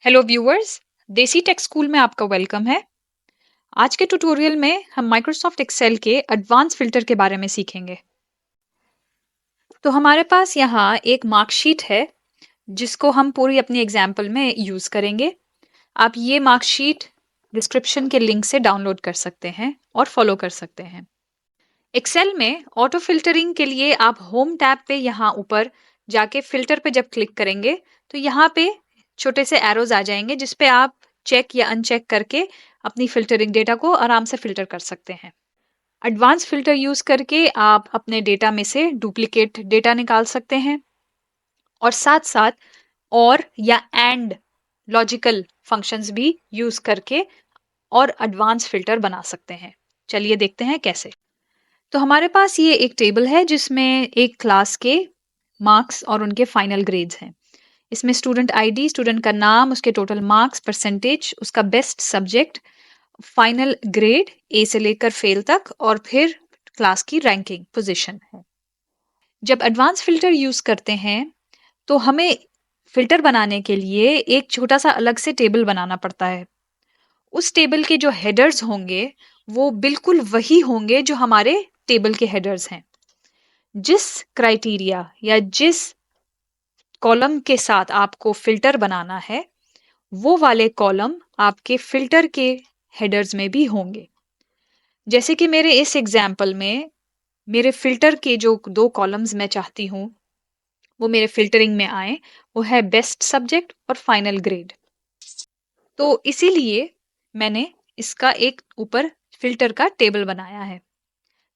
Hello viewers, देसी take school में आपका वेलकम है। आज के ट्यूटोरियल में हम माइक्रोसॉफ्ट एक्सेल के एडवांस फिल्टर के बारे में सीखेंगे। तो हमारे पास यहाँ एक मार्कशीट है जिसको हम पूरी अपनी एग्जाम्पल में यूज करेंगे। आप ये मार्कशीट डिस्क्रिप्शन के लिंक से डाउनलोड कर सकते हैं और फॉलो कर सकते हैं। एक्सेल में ऑटो फिल्टरिंग के लिए आप होम टैब पे यहाँ ऊपर जाके फिल्टर पे जब क्लिक करेंगे तो यहाँ पे छोटे से एरोज आ जाएंगे जिस पे आप चेक या अनचेक करके अपनी फिल्टरिंग डेटा को आराम से फिल्टर कर सकते हैं। एडवांस फिल्टर यूज करके आप अपने डेटा में से डुप्लीकेट डेटा निकाल सकते हैं और साथ साथ और या एंड लॉजिकल फंक्शंस भी यूज करके और एडवांस फिल्टर बना सकते हैं। चलिए देखते हैं कैसे। तो हमारे पास ये एक टेबल है जिसमें एक क्लास के मार्क्स और उनके फाइनल ग्रेड्स हैं। इसमें स्टूडेंट आईडी, स्टूडेंट का नाम, उसके टोटल मार्क्स, परसेंटेज, उसका best subject, final grade A से लेकर फेल तक और फिर क्लास की रैंकिंग पोजीशन है। जब एडवांस फिल्टर यूज करते हैं तो हमें फिल्टर बनाने के लिए एक छोटा सा अलग से टेबल बनाना पड़ता है। उस टेबल के जो हेडर्स होंगे वो बिल्कुल वही होंगे जो हमारे टेबल के हेडर्स हैं। जिस क्राइटेरिया या जिस कॉलम के साथ आपको फिल्टर बनाना है वो वाले कॉलम आपके फिल्टर के हेडर्स में भी होंगे। जैसे कि मेरे इस एग्जाम्पल में मेरे फिल्टर के जो दो कॉलम्स मैं चाहती हूँ वो मेरे फिल्टरिंग में आए, वो है बेस्ट सब्जेक्ट और फाइनल ग्रेड। तो इसीलिए मैंने इसका एक ऊपर फिल्टर का टेबल बनाया है।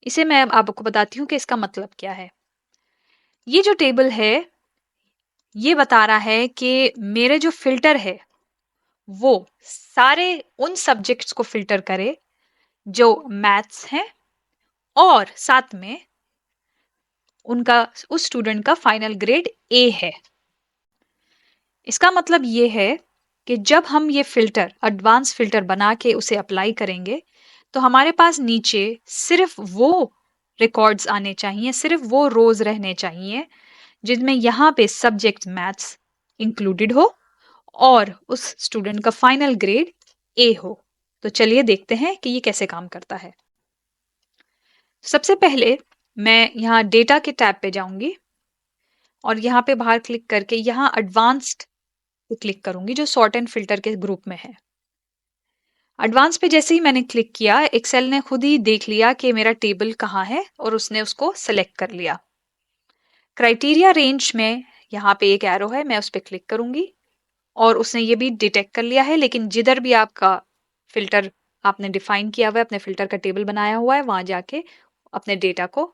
इसे मैं अब आपको बताती हूँ कि इसका मतलब क्या है। ये जो टेबल है ये बता रहा है कि मेरे जो फिल्टर है वो सारे उन सब्जेक्ट्स को फिल्टर करे जो मैथ्स हैं और साथ में उनका उस स्टूडेंट का फाइनल ग्रेड ए है। इसका मतलब ये है कि जब हम ये फिल्टर एडवांस फिल्टर बना के उसे अप्लाई करेंगे तो हमारे पास नीचे सिर्फ वो रिकॉर्ड्स आने चाहिए, सिर्फ वो रोज रहने चाहिए जिनमें यहाँ पे सब्जेक्ट मैथ्स इंक्लूडेड हो और उस स्टूडेंट का फाइनल ग्रेड ए हो। तो चलिए देखते हैं कि ये कैसे काम करता है। सबसे पहले मैं यहाँ डेटा के टैब पे जाऊंगी और यहाँ पे बाहर क्लिक करके यहाँ एडवांस्ड पे क्लिक करूंगी जो सॉर्ट एंड फिल्टर के ग्रुप में है। एडवांस पे जैसे ही मैंने क्लिक किया एक्सेल ने खुद ही देख लिया कि मेरा टेबल कहाँ है और उसने उसको सेलेक्ट कर लिया। क्राइटेरिया रेंज में यहाँ पे एक एरो है, मैं उस पर क्लिक करूंगी और उसने ये भी डिटेक्ट कर लिया है। लेकिन जिधर भी आपका फिल्टर आपने डिफाइन किया हुआ है, अपने फिल्टर का टेबल बनाया हुआ है, वहां जाके अपने डेटा को,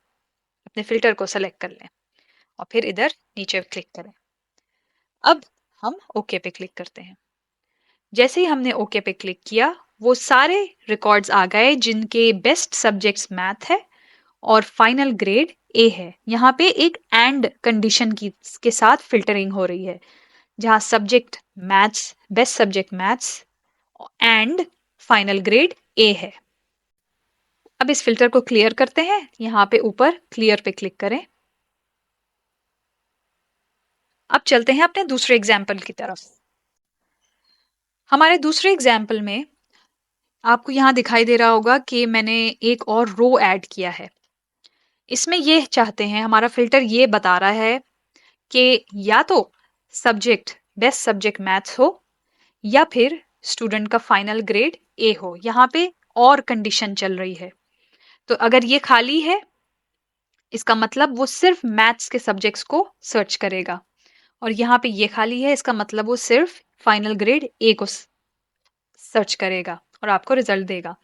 अपने फिल्टर को सेलेक्ट कर लें और फिर इधर नीचे क्लिक करें। अब हम ओके पे क्लिक करते हैं। जैसे ही हमने ओके पे क्लिक किया वो सारे रिकॉर्ड्स आ गए जिनके बेस्ट सब्जेक्ट्स मैथ है और फाइनल ग्रेड ए है। यहाँ पे एक एंड कंडीशन की के साथ फिल्टरिंग हो रही है जहाँ subject maths, best subject maths and final grade A है। अब इस फिल्टर को क्लियर करते हैं। यहाँ पे ऊपर क्लियर पे क्लिक करें। अब चलते हैं अपने दूसरे एग्जाम्पल की तरफ। हमारे दूसरे एग्जाम्पल में आपको यहाँ दिखाई दे रहा होगा कि मैंने एक और रो ऐड किया है। इसमें ये चाहते हैं, हमारा फिल्टर ये बता रहा है कि या तो सब्जेक्ट बेस्ट सब्जेक्ट मैथ्स हो या फिर स्टूडेंट का फाइनल ग्रेड ए हो। यहाँ पे और कंडीशन चल रही है। तो अगर ये खाली है इसका मतलब वो सिर्फ मैथ्स के सब्जेक्ट्स को सर्च करेगा और यहाँ पे ये खाली है इसका मतलब वो सिर्फ फाइनल ग्रेड ए को सर्च करेगा और आपको रिजल्ट देगा।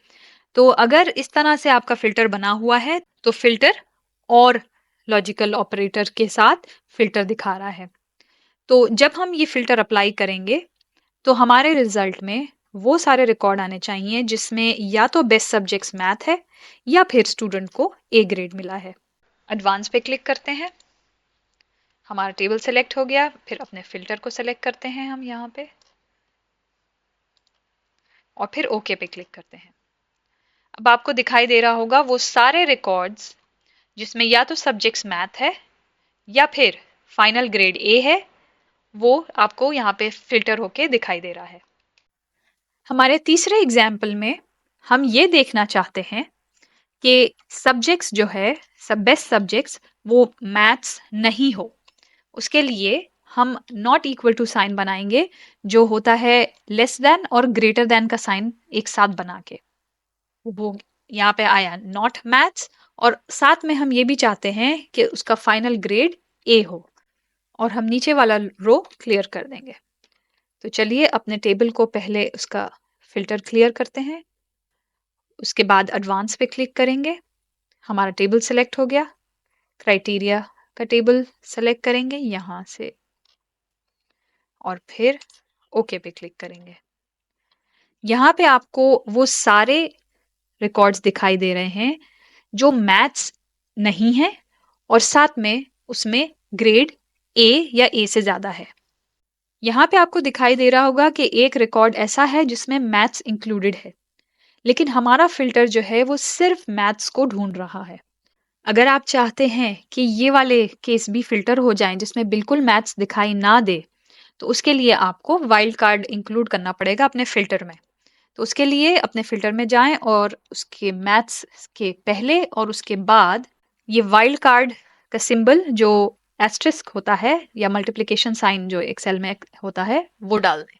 तो अगर इस तरह से आपका फिल्टर बना हुआ है तो फिल्टर और लॉजिकल ऑपरेटर के साथ फिल्टर दिखा रहा है। तो जब हम ये फिल्टर अप्लाई करेंगे तो हमारे रिजल्ट में वो सारे रिकॉर्ड आने चाहिए जिसमें या तो बेस्ट सब्जेक्ट्स मैथ है या फिर स्टूडेंट को ए ग्रेड मिला है। एडवांस पे क्लिक करते हैं। हमारा टेबल सेलेक्ट हो गया। फिर अपने फिल्टर को सेलेक्ट करते हैं हम यहाँ पे और फिर ओके पे क्लिक करते हैं। अब आपको दिखाई दे रहा होगा वो सारे रिकॉर्ड्स जिसमें या तो सब्जेक्ट्स मैथ है या फिर फाइनल ग्रेड ए है वो आपको यहाँ पे फिल्टर होके दिखाई दे रहा है। हमारे तीसरे एग्जाम्पल में हम ये देखना चाहते हैं कि सब्जेक्ट्स जो है, सब बेस्ट सब्जेक्ट्स वो मैथ्स नहीं हो। उसके लिए हम नॉट इक्वल टू साइन बनाएंगे, जो होता है लेस देन और ग्रेटर देन का साइन एक साथ बना के। वो यहाँ पे आया नॉट मैथ्स, और साथ में हम ये भी चाहते हैं कि उसका फाइनल ग्रेड ए हो, और हम नीचे वाला रो क्लियर कर देंगे। तो चलिए अपने टेबल को पहले उसका फिल्टर क्लियर करते हैं, उसके बाद एडवांस पे क्लिक करेंगे। हमारा टेबल सेलेक्ट हो गया। क्राइटेरिया का टेबल सेलेक्ट करेंगे यहाँ से, और फिर ओके पे क्लिक करेंगे। यहाँ पे आपको वो सारे रिकॉर्ड्स दिखाई दे रहे हैं जो मैथ्स नहीं है, और साथ में उसमें ग्रेड ए या ए से ज्यादा है। यहाँ पे आपको दिखाई दे रहा होगा कि एक रिकॉर्ड ऐसा है जिसमें मैथ्स इंक्लूडेड है, लेकिन हमारा फिल्टर जो है वो सिर्फ मैथ्स को ढूंढ रहा है। अगर आप चाहते हैं कि ये वाले केस भी फिल्टर हो जाएं जिसमें बिल्कुल मैथ्स दिखाई ना दे, तो उसके लिए आपको वाइल्ड कार्ड इंक्लूड करना पड़ेगा अपने फिल्टर में। तो उसके लिए अपने फिल्टर में जाएं और उसके मैथ्स के पहले और उसके बाद ये वाइल्ड कार्ड का सिंबल जो एस्टेरिस्क होता है या मल्टीप्लिकेशन साइन जो एक्सेल में होता है वो डाल दें,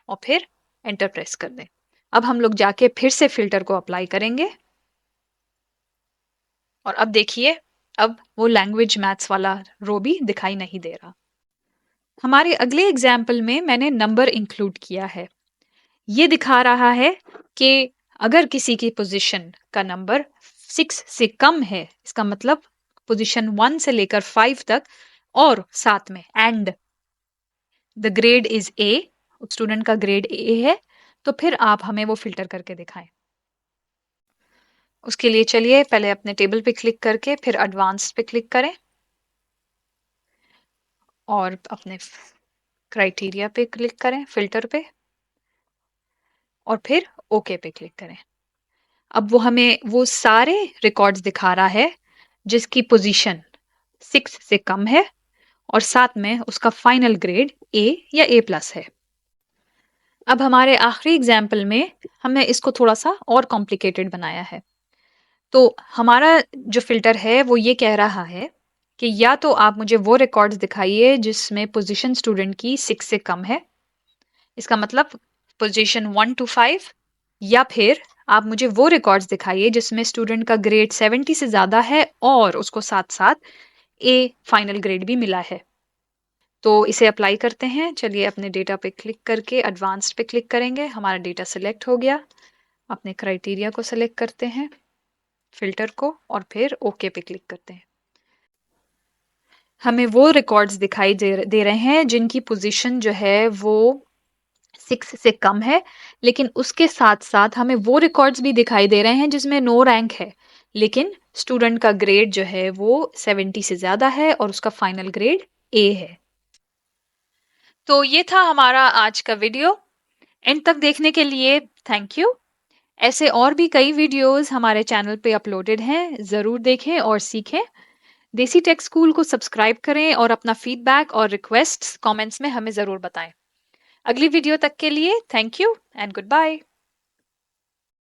और फिर एंटर प्रेस कर दें। अब हम लोग जाके फिर से फिल्टर को अप्लाई करेंगे, और अब देखिए अब वो लैंग्वेज मैथ्स वाला रो भी दिखाई नहीं दे रहा। हमारे अगले एग्जाम्पल में मैंने नंबर इंक्लूड किया है। ये दिखा रहा है कि अगर किसी की पोजीशन का नंबर 6 से कम है, इसका मतलब पोजीशन 1 से लेकर 5 तक, और साथ में and the grade is a, student का ग्रेड ए है, तो फिर आप हमें वो फिल्टर करके दिखाएं। उसके लिए चलिए पहले अपने टेबल पे क्लिक करके फिर एडवांस्ड पे क्लिक करें, और अपने क्राइटेरिया पे क्लिक करें, फिल्टर पे, और फिर ओके पे क्लिक करें। अब वो हमें वो सारे रिकॉर्ड्स दिखा रहा है जिसकी पोजीशन 6 से कम है, और साथ में उसका फाइनल ग्रेड ए या ए प्लस है। अब हमारे आखिरी एग्जाम्पल में हमने इसको थोड़ा सा और कॉम्प्लिकेटेड बनाया है। तो हमारा जो फिल्टर है वो ये कह रहा है कि या तो आप मुझे वो रिकॉर्ड्स दिखाइए जिसमें पोजीशन स्टूडेंट की 6 से कम है, इसका मतलब पोजीशन 1 to 5, या फिर आप मुझे वो रिकॉर्ड्स दिखाइए जिसमें स्टूडेंट का ग्रेड 70 से ज़्यादा है और उसको साथ साथ ए फाइनल ग्रेड भी मिला है। तो इसे अप्लाई करते हैं। चलिए अपने डेटा पे क्लिक करके एडवांस्ड पे क्लिक करेंगे। हमारा डेटा सेलेक्ट हो गया। अपने क्राइटेरिया को सेलेक्ट करते हैं, फिल्टर को, और फिर ओके पे क्लिक करते हैं। हमें वो रिकॉर्ड्स दिखाई दे रहे हैं जिनकी पोजीशन जो है वो 6 से कम है, लेकिन उसके साथ साथ हमें वो रिकॉर्ड्स भी दिखाई दे रहे हैं जिसमें नो रैंक है, लेकिन स्टूडेंट का ग्रेड जो है वो 70 से ज़्यादा है और उसका फाइनल ग्रेड ए है। तो ये था हमारा आज का वीडियो। एंड तक देखने के लिए थैंक यू। ऐसे और भी कई वीडियोस हमारे चैनल पे अपलोडेड हैं, ज़रूर देखें और सीखें। देसी टेक स्कूल को सब्सक्राइब करें और अपना फीडबैक और रिक्वेस्ट्स कमेंट्स में हमें ज़रूर बताएं। अगली वीडियो तक के लिए thank you and good bye.